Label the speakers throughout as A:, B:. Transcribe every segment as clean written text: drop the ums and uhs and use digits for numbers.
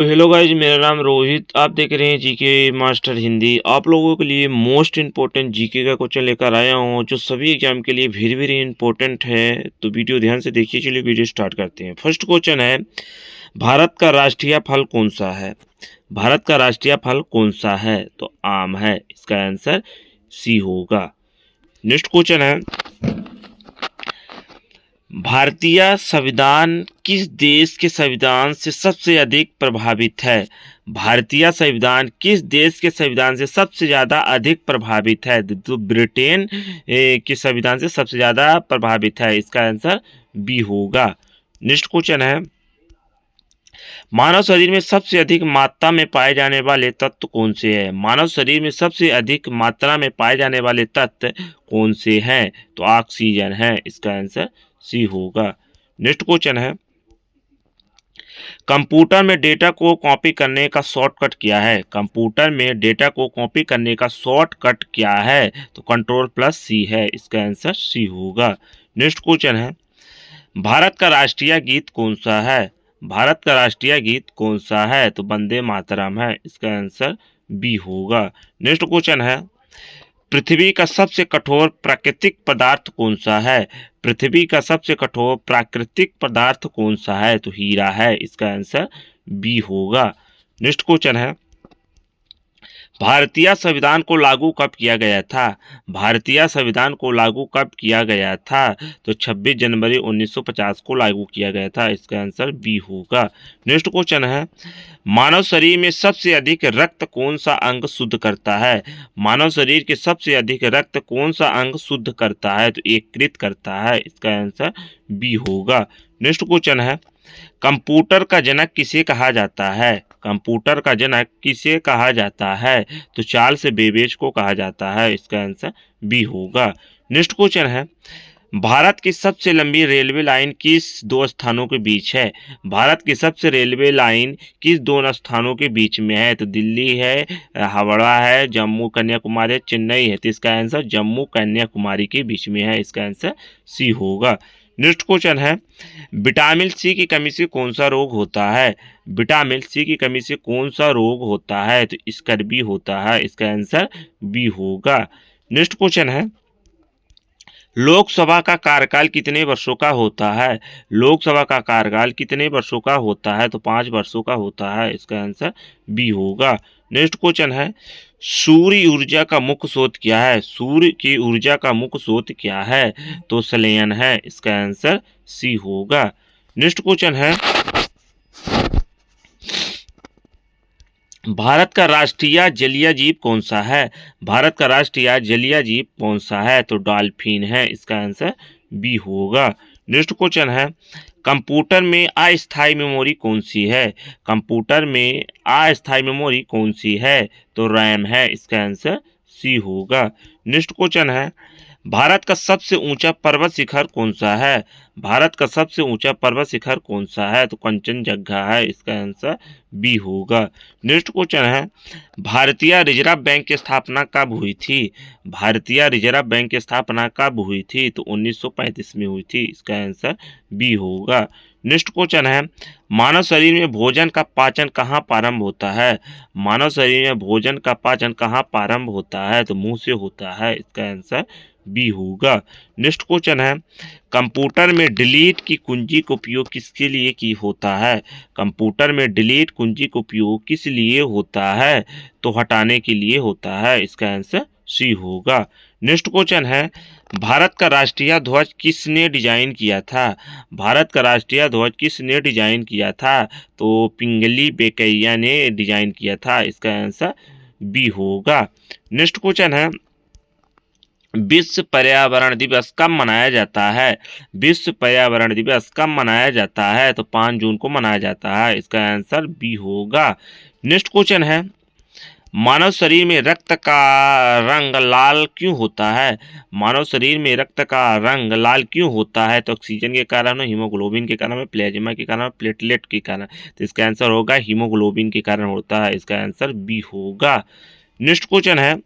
A: तो hello guys, मेरा नाम रोहित। आप देख रहे हैं जीके मास्टर हिंदी। आप लोगों के लिए मोस्ट इम्पोर्टेंट जीके का क्वेश्चन लेकर आया हूं, जो सभी एग्जाम के लिए वेरी वेरी इंपॉर्टेंट है। तो वीडियो ध्यान से देखिए। चलिए वीडियो स्टार्ट करते हैं। फर्स्ट क्वेश्चन है, भारत का राष्ट्रीय फल कौन सा है? भारत का राष्ट्रीय फल कौन सा है? तो आम है। इसका आंसर सी होगा। नेक्स्ट क्वेश्चन है, भारतीय संविधान किस देश के संविधान से सबसे अधिक प्रभावित है? भारतीय संविधान किस देश के संविधान से सबसे ज़्यादा अधिक प्रभावित है? तो ब्रिटेन के संविधान से सबसे ज़्यादा प्रभावित है। इसका आंसर बी होगा। नेक्स्ट क्वेश्चन है, मानव शरीर में सबसे अधिक मात्रा में पाए जाने वाले तत्व कौन से हैं? मानव शरीर में सबसे अधिक मात्रा में पाए जाने वाले तत्व कौन से हैं? तो ऑक्सीजन है। इसका आंसर सी होगा। नेक्स्ट क्वेश्चन है, कंप्यूटर में डेटा को कॉपी करने का शॉर्टकट क्या है? कंप्यूटर में डेटा को कॉपी करने का शॉर्टकट क्या है? तो कंट्रोल+C है। इसका आंसर सी होगा। नेक्स्ट क्वेश्चन है, भारत का राष्ट्रीय गीत कौन सा है? भारत का राष्ट्रीय गीत कौन सा है? तो वंदे मातरम है। इसका आंसर बी होगा। नेक्स्ट क्वेश्चन है, पृथ्वी का सबसे कठोर प्राकृतिक पदार्थ कौन सा है? पृथ्वी का सबसे कठोर प्राकृतिक पदार्थ कौन सा है? तो हीरा है। इसका आंसर बी होगा। नेक्स्ट क्वेश्चन है, भारतीय संविधान को लागू कब किया गया था? भारतीय संविधान को लागू कब किया गया था? तो 26 जनवरी 1950 को लागू किया गया था। इसका आंसर बी होगा। नेक्स्ट क्वेश्चन है, मानव शरीर में सबसे अधिक रक्त कौन सा अंग शुद्ध करता है? मानव शरीर के सबसे अधिक रक्त कौन सा अंग शुद्ध करता है? तो एकत्रित करता है। इसका आंसर बी होगा। नेक्स्ट क्वेश्चन है, कंप्यूटर का जनक किसे कहा जाता है? कंप्यूटर का जनक किसे कहा जाता है? तो चार्ल्स बेबेज को कहा जाता है। इसका आंसर बी होगा। नेक्स्ट क्वेश्चन है, भारत की सबसे लंबी रेलवे लाइन किस दो स्थानों के बीच है? भारत की सबसे रेलवे लाइन किस दोनों स्थानों के बीच में है? तो दिल्ली है, हावड़ा है, जम्मू कन्याकुमारी, चेन्नई है। तो इसका आंसर जम्मू कन्याकुमारी के बीच में है। इसका आंसर सी होगा। नेक्स्ट क्वेश्चन है, विटामिन सी की कमी से कौन सा रोग होता है? विटामिन सी की कमी से कौन सा रोग होता है? तो स्कर्वी होता है। इसका आंसर बी होगा। नेक्स्ट क्वेश्चन है, लोकसभा का कार्यकाल कितने वर्षों का होता है? लोकसभा का कार्यकाल कितने वर्षों का होता है? तो 5 वर्षों का होता है। इसका आंसर बी होगा। नेक्स्ट क्वेश्चन है, सूर्य ऊर्जा का मुख्य स्रोत क्या है? सूर्य की ऊर्जा का मुख्य स्रोत क्या है? तो संलयन है। इसका आंसर सी होगा। नेक्स्ट क्वेश्चन है, भारत का राष्ट्रीय जलीय जीव कौन सा है? भारत का राष्ट्रीय जलीय जीव कौन सा है? तो डॉल्फिन है। इसका आंसर बी होगा। नेक्स्ट क्वेश्चन है, कंप्यूटर में अस्थायी मेमोरी कौन सी है? कंप्यूटर में अस्थायी मेमोरी कौन सी है? तो रैम है। इसका आंसर सी होगा। नेक्स्ट क्वेश्चन है, भारत का सबसे ऊंचा पर्वत शिखर कौन सा है? भारत का सबसे ऊंचा पर्वत शिखर कौन सा है? तो कंचनजंगा है। इसका आंसर बी होगा। नेक्स्ट क्वेश्चन है, भारतीय रिजर्व बैंक की स्थापना कब हुई थी? भारतीय रिजर्व बैंक की स्थापना कब हुई थी? तो 1935 में हुई थी। इसका आंसर बी होगा। नेक्स्ट क्वेश्चन है, मानव शरीर में भोजन का पाचन कहाँ प्रारंभ होता है? मानव शरीर में भोजन का पाचन कहाँ प्रारंभ होता है? तो मुंह से होता है। इसका आंसर बी होगा। नेक्स्ट क्वेश्चन है, कंप्यूटर में डिलीट की कुंजी का उपयोग किसके लिए की होता है? कंप्यूटर में डिलीट कुंजी का उपयोग किस लिए होता है? तो हटाने के लिए होता है। इसका आंसर सी होगा। नेक्स्ट क्वेश्चन है, भारत का राष्ट्रीय ध्वज किसने डिजाइन किया था? भारत का राष्ट्रीय ध्वज किसने डिजाइन किया था? तो पिंगली वेंकैया ने डिजाइन किया था। इसका आंसर बी होगा। नेक्स्ट क्वेश्चन है, विश्व पर्यावरण दिवस कब मनाया जाता है? विश्व पर्यावरण दिवस कब मनाया जाता है? तो 5 जून को मनाया जाता है। इसका आंसर बी होगा। नेक्स्ट क्वेश्चन है, मानव शरीर में रक्त का रंग लाल क्यों होता है? मानव शरीर में रक्त का रंग लाल क्यों होता है? तो ऑक्सीजन के कारण, हीमोग्लोबिन के कारण, प्लाज्मा के कारण, प्लेटलेट के कारण। तो इसका आंसर होगा हीमोग्लोबिन के कारण होता है। इसका आंसर बी होगा। नेक्स्ट क्वेश्चन है,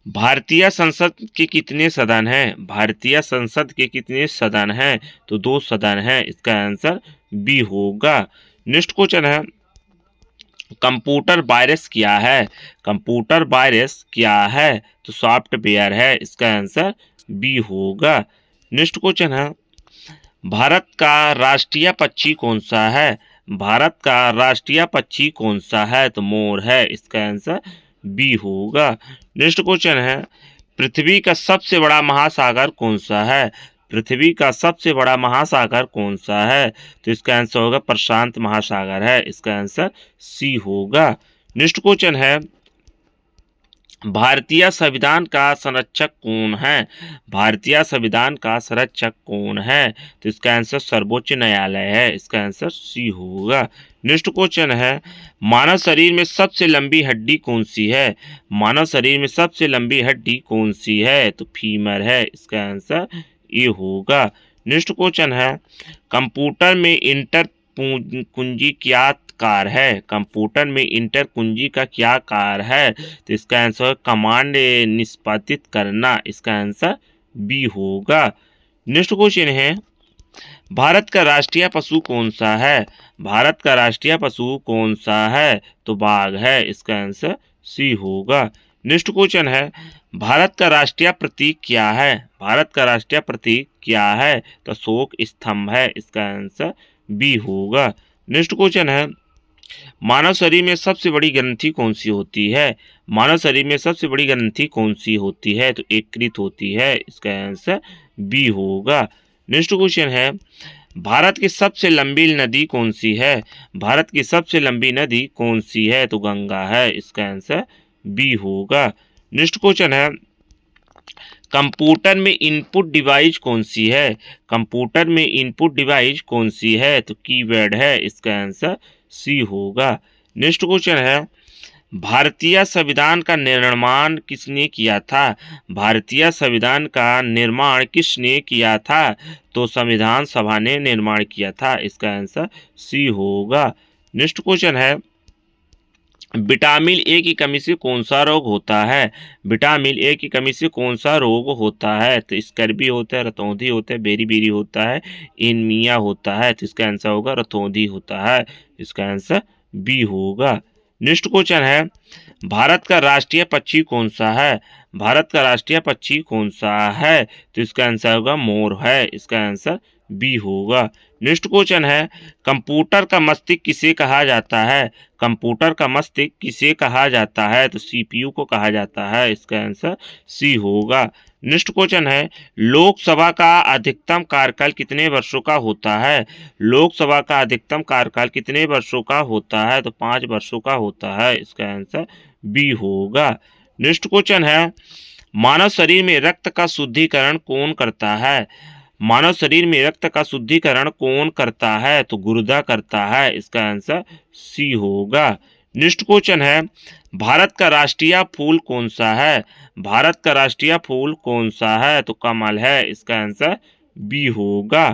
A: भारतीय संसद के कितने सदन हैं? भारतीय संसद के कितने सदन हैं? तो 2 सदन हैं। इसका आंसर बी होगा। नेक्स्ट क्वेश्चन है, कंप्यूटर वायरस क्या है? कंप्यूटर वायरस क्या है? तो सॉफ्टवेयर है, इसका आंसर बी होगा। नेक्स्ट क्वेश्चन है, भारत का राष्ट्रीय पक्षी कौन सा है? भारत का राष्ट्रीय पक्षी कौन सा है? तो मोर है, इसका आंसर बी होगा। नेक्स्ट क्वेश्चन है, पृथ्वी का सबसे बड़ा महासागर कौन सा है? पृथ्वी का सबसे बड़ा महासागर कौन सा है? तो इसका आंसर होगा प्रशांत महासागर है, इसका आंसर सी होगा। नेक्स्ट क्वेश्चन है, भारतीय संविधान का संरक्षक कौन है? भारतीय संविधान का संरक्षक कौन है? तो इसका आंसर सर्वोच्च न्यायालय है, इसका आंसर सी होगा। नेक्स्ट क्वेश्चन है, मानव शरीर में सबसे लंबी हड्डी कौन सी है? मानव शरीर में सबसे लंबी हड्डी कौन सी है? तो फीमर है, इसका आंसर ए होगा। नेक्स्ट क्वेश्चन है, कंप्यूटर में इंटर कुंजी क्या कार्य है? कंप्यूटर में इंटर कुंजी का क्या कार्य है? तो इसका आंसर कमांड निष्पादित करना, इसका आंसर बी होगा। नेक्स्ट क्वेश्चन है, भारत का राष्ट्रीय पशु कौन सा है? भारत का राष्ट्रीय पशु कौन सा है? तो बाघ है, इसका आंसर सी होगा। नेक्स्ट क्वेश्चन है, भारत का राष्ट्रीय प्रतीक क्या है? भारत का राष्ट्रीय प्रतीक क्या है? तो अशोक स्तंभ है, इसका आंसर बी होगा। नेक्स्ट क्वेश्चन है, मानव शरीर में सबसे बड़ी ग्रंथि कौन सी होती है? मानव शरीर में सबसे बड़ी ग्रंथि कौन सी होती है? तो यकृत होती है, इसका आंसर बी होगा। नेक्स्ट क्वेश्चन है, भारत की सबसे लंबी नदी कौन सी है? भारत की सबसे लंबी नदी कौन सी है? तो गंगा है, इसका आंसर बी होगा। नेक्स्ट क्वेश्चन है, कंप्यूटर में इनपुट डिवाइस कौन सी है? कंप्यूटर में इनपुट डिवाइस कौन सी है? तो कीबोर्ड है, इसका आंसर सी होगा। नेक्स्ट क्वेश्चन है, भारतीय संविधान का निर्माण किसने किया था? भारतीय संविधान का निर्माण किसने किया था? तो संविधान सभा ने निर्माण किया था, इसका आंसर सी होगा। नेक्स्ट क्वेश्चन है, विटामिन ए की कमी से कौन सा रोग होता है? विटामिन ए की कमी से कौन सा रोग होता है? तो स्कर्वी होता है, रतौंधी होता है, बेरी होता है, एनीमिया होता है। तो इसका आंसर होगा रतौंधी होता है, इसका आंसर बी होगा। नेक्स्ट क्वेश्चन है, भारत का राष्ट्रीय पक्षी कौन सा है? भारत का राष्ट्रीय पक्षी कौन सा है? तो इसका आंसर होगा मोर है, इसका आंसर बी होगा। नेक्स्ट क्वेश्चन है, कंप्यूटर का मस्तिष्क किसे कहा जाता है? कंप्यूटर का मस्तिष्क किसे कहा जाता है? तो सीपीयू को कहा जाता है, इसका आंसर सी होगा। नेक्स्ट क्वेश्चन है, लोकसभा का अधिकतम कार्यकाल कितने वर्षों का होता है? लोकसभा का अधिकतम कार्यकाल कितने वर्षों का होता है? तो 5 वर्षों का होता है, इसका आंसर बी होगा। नेक्स्ट क्वेश्चन है, मानव शरीर में रक्त का शुद्धिकरण कौन करता है? मानव शरीर में रक्त का शुद्धिकरण कौन करता है? तो गुर्दा करता है, इसका आंसर सी होगा। नेक्स्ट क्वेश्चन है, भारत का राष्ट्रीय फूल कौन सा है? भारत का राष्ट्रीय फूल कौन सा है? तो कमल है, इसका आंसर बी होगा।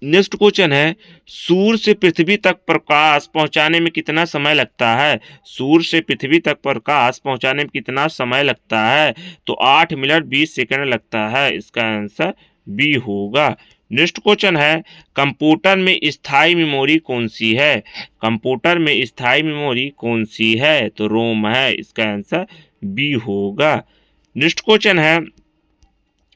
A: नेक्स्ट क्वेश्चन है, सूर्य से पृथ्वी तक प्रकाश पहुंचाने में कितना समय लगता है? सूर्य से पृथ्वी तक प्रकाश पहुंचाने में कितना समय लगता है? तो 8 मिनट 20 सेकंड लगता है, इसका आंसर बी होगा। नेक्स्ट क्वेश्चन है, कंप्यूटर में स्थायी मेमोरी कौन सी है? कंप्यूटर में स्थायी मेमोरी कौन सी है? तो रोम है, इसका आंसर बी होगा। नेक्स्ट क्वेश्चन है,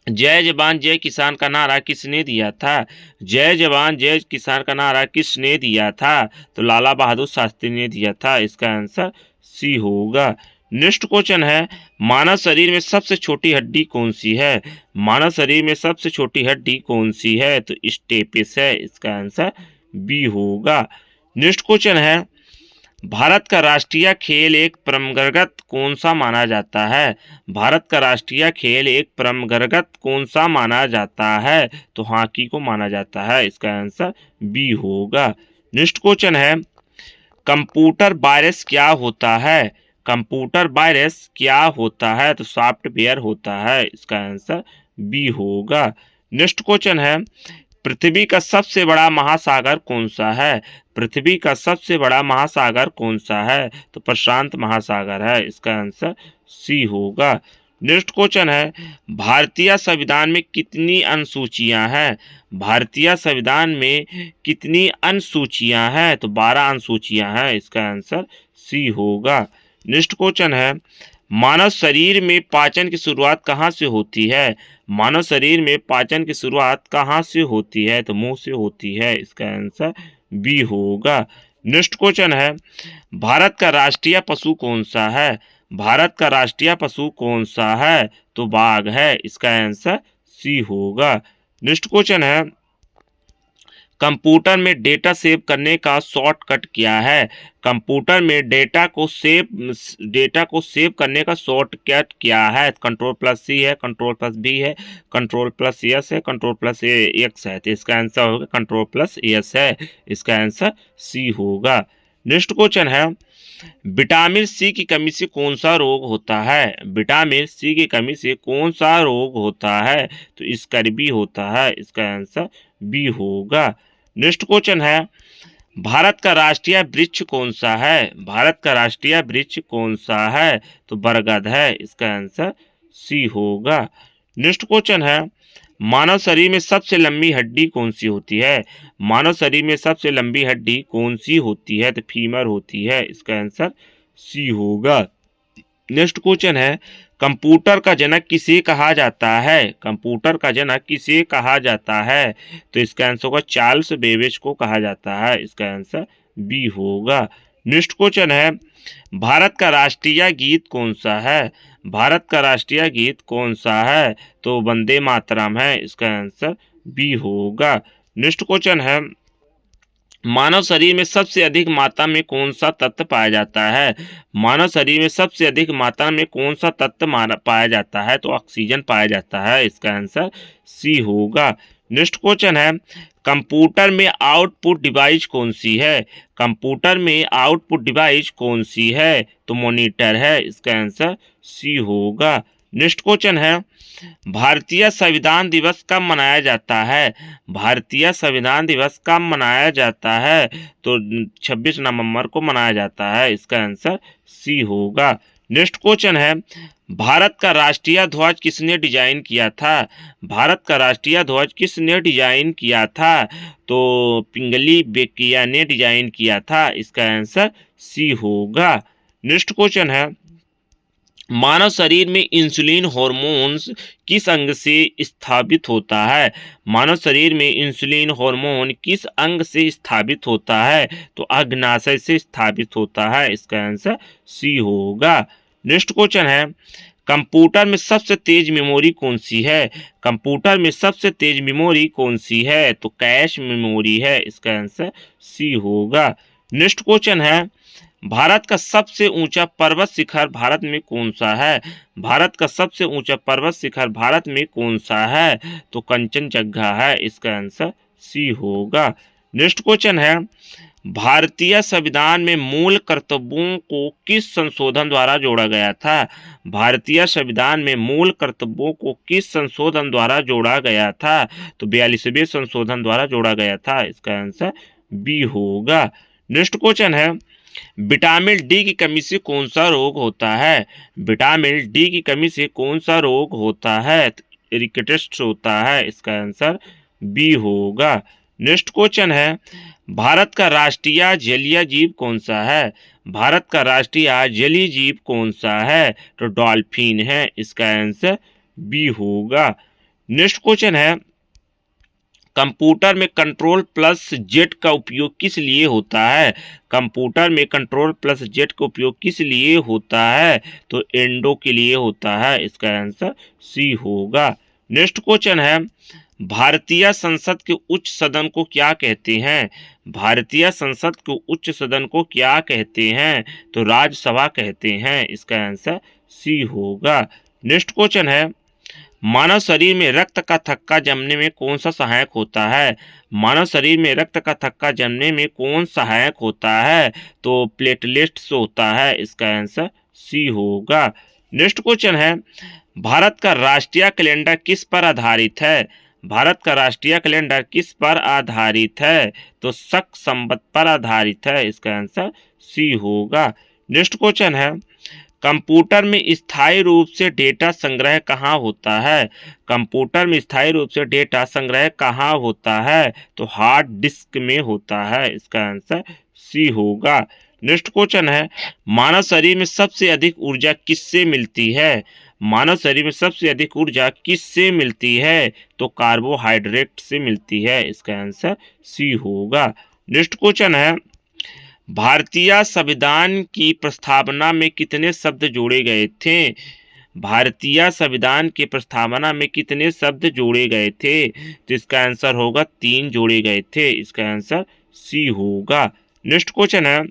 A: जय जवान जय किसान का नारा किसने दिया था? जय जवान जय किसान का नारा किसने दिया था? तो लाला बहादुर शास्त्री ने दिया था, इसका आंसर सी होगा। नेक्स्ट क्वेश्चन है, मानव शरीर में सबसे छोटी हड्डी कौन सी है? मानव शरीर में सबसे छोटी हड्डी कौन सी है? तो स्टेपिस है, इसका आंसर बी होगा। नेक्स्ट क्वेश्चन है, भारत का राष्ट्रीय खेल एक परंपरागत कौन सा माना जाता है? भारत का राष्ट्रीय खेल एक परंपरागत कौन सा माना जाता है? तो हॉकी को माना जाता है, इसका आंसर बी होगा। नेक्स्ट क्वेश्चन है, कंप्यूटर वायरस क्या होता है? कंप्यूटर वायरस क्या होता है? तो सॉफ्टवेयर होता है, इसका आंसर बी होगा। नेक्स्ट क्वेश्चन है, पृथ्वी का सबसे बड़ा महासागर कौन सा है? पृथ्वी का सबसे बड़ा महासागर कौन सा है? तो प्रशांत महासागर है, इसका आंसर सी होगा। नेक्स्ट क्वेश्चन है भारतीय संविधान में कितनी अनुसूचियां हैं? भारतीय संविधान में कितनी अनुसूचियां हैं? तो 12 अनुसूचियां हैं, इसका आंसर सी होगा। नेक्स्ट क्वेश्चन है मानव शरीर में पाचन की शुरुआत कहाँ से होती है? मानव शरीर में पाचन की शुरुआत कहाँ से होती है? तो मुंह से होती है, इसका आंसर बी होगा। नेक्स्ट क्वेश्चन है भारत का राष्ट्रीय पशु कौन सा है? भारत का राष्ट्रीय पशु कौन सा है? तो बाघ है, इसका आंसर सी होगा। नेक्स्ट क्वेश्चन है कंप्यूटर में डेटा सेव करने का शॉर्टकट क्या है? कंप्यूटर में डेटा को सेव करने का शॉर्टकट क्या है? कंट्रोल प्लस सी है, कंट्रोल प्लस बी है, कंट्रोल प्लस एस है, कंट्रोल प्लस एक्स है। तो इसका आंसर होगा कंट्रोल प्लस एस है, इसका आंसर सी होगा। नेक्स्ट क्वेश्चन है विटामिन सी की कमी से कौन सा रोग होता है? विटामिन सी की कमी से कौन सा रोग होता है? तो स्कर्वी होता है, इसका आंसर बी होगा। नेक्स्ट क्वेश्चन है भारत का राष्ट्रीय वृक्ष कौन सा है? भारत का राष्ट्रीय वृक्ष कौन सा है? तो बरगद है, इसका आंसर सी होगा। नेक्स्ट क्वेश्चन है मानव शरीर में सबसे लंबी हड्डी कौन सी होती है? मानव शरीर में सबसे लंबी हड्डी कौन सी होती है? तो फीमर होती है, इसका आंसर सी होगा। नेक्स्ट क्वेश्चन है कंप्यूटर का जनक किसे कहा जाता है? कंप्यूटर का जनक किसे कहा जाता है? तो इसका आंसर होगा चार्ल्स बेबेज को कहा जाता है, इसका आंसर बी होगा। नेक्स्ट क्वेश्चन है भारत का राष्ट्रीय गीत कौन सा है? भारत का राष्ट्रीय गीत कौन सा है? तो वंदे मातरम है, इसका आंसर बी होगा। नेक्स्ट क्वेश्चन है मानव शरीर में सबसे अधिक मात्रा में कौन सा तत्व पाया जाता है? मानव शरीर में सबसे अधिक मात्रा में कौन सा तत्व पाया जाता है? तो ऑक्सीजन पाया जाता है, इसका आंसर सी होगा। नेक्स्ट क्वेश्चन है कंप्यूटर में आउटपुट डिवाइस कौन सी है? कंप्यूटर में आउटपुट डिवाइस कौन सी है? तो मॉनिटर है, इसका आंसर सी होगा। नेक्स्ट क्वेश्चन है भारतीय संविधान दिवस कब मनाया जाता है? भारतीय संविधान दिवस कब मनाया जाता है? तो 26 नवंबर को मनाया जाता है, इसका आंसर सी होगा। नेक्स्ट क्वेश्चन है भारत का राष्ट्रीय ध्वज किसने डिजाइन किया था? भारत का राष्ट्रीय ध्वज किसने डिजाइन किया था? तो पिंगली बेकिया ने डिजाइन किया था, इसका आंसर सी होगा। नेक्स्ट क्वेश्चन है मानव शरीर में इंसुलिन हार्मोन्स किस अंग से स्थापित होता है? मानव शरीर में इंसुलिन हार्मोन किस अंग से स्थापित होता है? तो अग्नाशय से स्थापित होता है, इसका आंसर सी होगा। नेक्स्ट क्वेश्चन है कंप्यूटर में सबसे तेज मेमोरी कौन सी है? कंप्यूटर में सबसे तेज मेमोरी कौन सी है? तो कैश मेमोरी है, इसका आंसर सी होगा। नेक्स्ट क्वेश्चन है भारत का सबसे ऊंचा पर्वत शिखर भारत में कौन सा है? भारत का सबसे ऊंचा पर्वत शिखर भारत में कौन सा है? तो कंचनजंगा है, इसका आंसर सी होगा। नेक्स्ट क्वेश्चन है भारतीय संविधान में मूल कर्तव्यों को किस संशोधन द्वारा जोड़ा गया था? भारतीय संविधान में मूल कर्तव्यों को किस संशोधन द्वारा जोड़ा गया था? तो 42वें संशोधन द्वारा जोड़ा गया था, इसका आंसर बी होगा। नेक्स्ट क्वेश्चन है विटामिन डी की कमी से कौन सा रोग होता है? विटामिन डी की कमी से कौन सा रोग होता है? रिकेट्स होता है, इसका आंसर बी होगा। नेक्स्ट क्वेश्चन है भारत का राष्ट्रीय जलीय जीव कौन सा है? भारत का राष्ट्रीय जलीय जीव कौन सा है? तो डॉल्फिन है, इसका आंसर बी होगा। नेक्स्ट क्वेश्चन है कंप्यूटर में कंट्रोल प्लस जेड का उपयोग किस लिए होता है? कंप्यूटर में कंट्रोल प्लस जेड का उपयोग किस लिए होता है? तो एंडो के लिए होता है, इसका आंसर सी होगा। नेक्स्ट क्वेश्चन है भारतीय संसद के उच्च सदन को क्या कहते हैं? भारतीय संसद के उच्च सदन को क्या कहते हैं? तो राज्यसभा कहते हैं, इसका आंसर सी होगा। नेक्स्ट क्वेश्चन है मानव शरीर में रक्त का थक्का जमने में कौन सा सहायक होता है? मानव शरीर में रक्त का थक्का जमने में कौन सहायक होता है? तो प्लेटलेट्स होता है, इसका आंसर सी होगा। नेक्स्ट क्वेश्चन है भारत का राष्ट्रीय कैलेंडर किस पर आधारित है? भारत का राष्ट्रीय कैलेंडर किस पर आधारित है? तो शक संवत पर आधारित है, इसका आंसर सी होगा। नेक्स्ट क्वेश्चन है कंप्यूटर में स्थायी रूप से डेटा संग्रह कहाँ होता है? कंप्यूटर में स्थायी रूप से डेटा संग्रह कहाँ होता है? तो हार्ड डिस्क में होता है। इसका आंसर सी होगा। नेक्स्ट क्वेश्चन है, मानव शरीर में सबसे अधिक ऊर्जा किससे मिलती है? मानव शरीर में सबसे अधिक ऊर्जा किससे मिलती है? तो कार्बोहाइड्रेट से मिलती है। इसका आंसर सी होगा। नेक्स्ट क्वेश्चन है, भारतीय संविधान की प्रस्तावना में कितने शब्द जोड़े गए थे? भारतीय संविधान की प्रस्तावना में कितने शब्द जोड़े गए थे? तो इसका आंसर होगा 3 जोड़े गए थे। इसका आंसर सी होगा। नेक्स्ट क्वेश्चन है,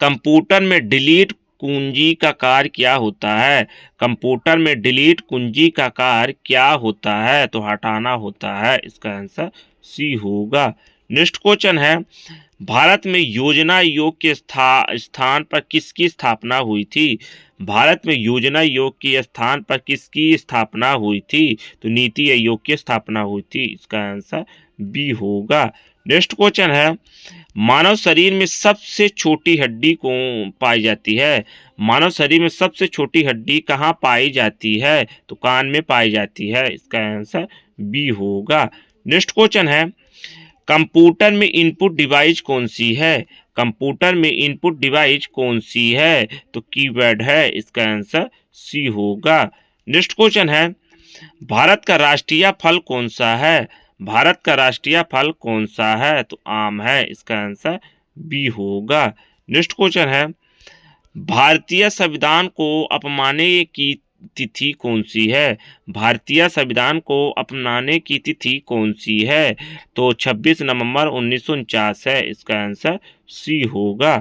A: कंप्यूटर में डिलीट कुंजी का कार्य क्या होता है? कंप्यूटर में डिलीट कुंजी का कार्य क्या होता है? तो हटाना होता है। इसका आंसर सी होगा। नेक्स्ट क्वेश्चन है, भारत में योजना आयोग के स्थान पर किसकी स्थापना हुई थी? भारत में योजना आयोग के स्थान पर किसकी स्थापना हुई थी? तो नीति आयोग की स्थापना हुई थी। इसका आंसर बी होगा। नेक्स्ट क्वेश्चन है, मानव शरीर में सबसे छोटी हड्डी कौन पाई जाती है? मानव शरीर में सबसे छोटी हड्डी कहाँ पाई जाती है? तो कान में पाई जाती है। इसका आंसर बी होगा। नेक्स्ट क्वेश्चन है, कंप्यूटर में इनपुट डिवाइस कौन सी है? कंप्यूटर में इनपुट डिवाइस कौन सी है? तो कीपैड है। इसका आंसर सी होगा। नेक्स्ट क्वेश्चन है, भारत का राष्ट्रीय फल कौन सा है? भारत का राष्ट्रीय फल कौन सा है? तो आम है। इसका आंसर बी होगा। नेक्स्ट क्वेश्चन है, भारतीय संविधान को अपनाने की तिथि कौन सी है? भारतीय संविधान को अपनाने की तिथि कौन सी है? तो 26 नवंबर 1949 है। इसका आंसर सी होगा।